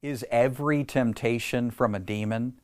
Is every temptation from a demon?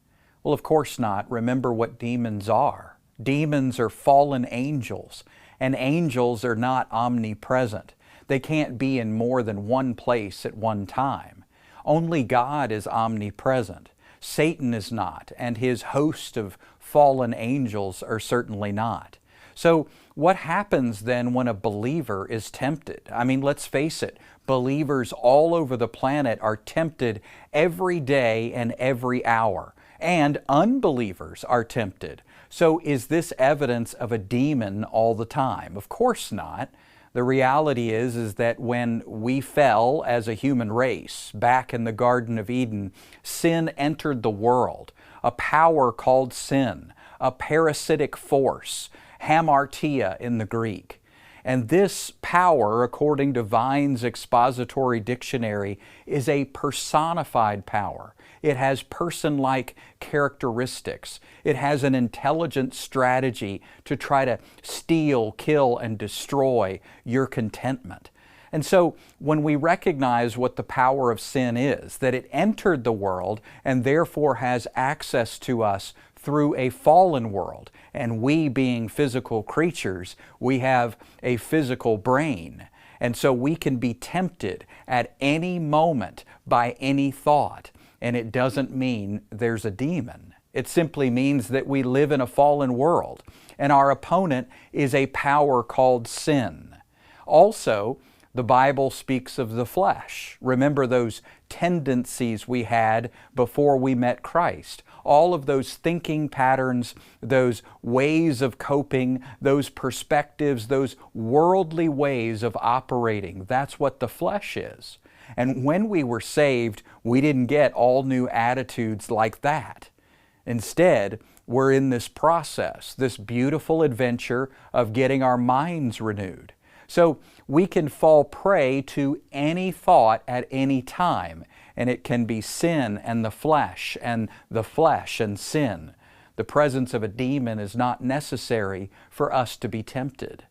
Well, of course not. Remember what demons are. Demons are fallen angels, and angels are not omnipresent. They can't be in more than one place at one time. Only God is omnipresent. Satan is not, and his host of fallen angels are certainly not. So what happens then when a believer is tempted? I mean, let's face it, believers all over the planet are tempted every day and every hour, and unbelievers are tempted. So is this evidence of a demon all the time? Of course not. The reality is that when we fell as a human race back in the Garden of Eden, sin entered the world, a power called sin, a parasitic force, hamartia in the Greek. And this power, according to Vine's Expository Dictionary, is a personified power. It has person-like characteristics. It has an intelligent strategy to try to steal, kill, and destroy your contentment. And so when we recognize what the power of sin is, that it entered the world and therefore has access to us through a fallen world, and we being physical creatures, we have a physical brain. And so we can be tempted at any moment by any thought. And it doesn't mean there's a demon. It simply means that we live in a fallen world, and our opponent is a power called sin. Also, the Bible speaks of the flesh. Remember those tendencies we had before we met Christ. All of those thinking patterns, those ways of coping, those perspectives, those worldly ways of operating. That's what the flesh is. And when we were saved, we didn't get all new attitudes like that. Instead, we're in this process, this beautiful adventure of getting our minds renewed. So we can fall prey to any thought at any time, and it can be sin and the flesh and sin. The presence of a demon is not necessary for us to be tempted.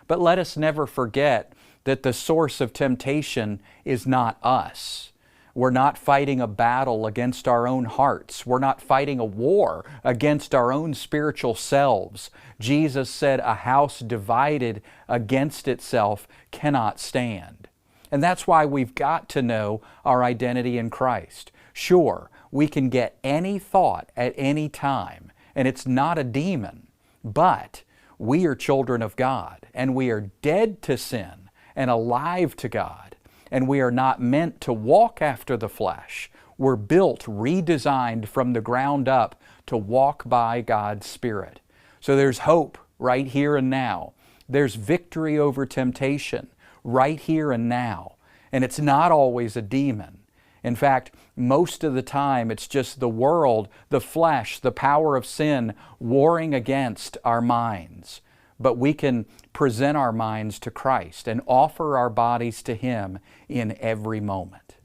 But let us never forget that the source of temptation is not us. We're not fighting a battle against our own hearts. We're not fighting a war against our own spiritual selves. Jesus said, "A house divided against itself cannot stand." And that's why we've got to know our identity in Christ. Sure, we can get any thought at any time, and it's not a demon, but we are children of God, and we are dead to sin and alive to God. And we are not meant to walk after the flesh. We're built, redesigned from the ground up to walk by God's Spirit. So there's hope right here and now. There's victory over temptation right here and now. And it's not always a demon. In fact, most of the time it's just the world, the flesh, the power of sin warring against our minds. But we can present our minds to Christ and offer our bodies to Him in every moment.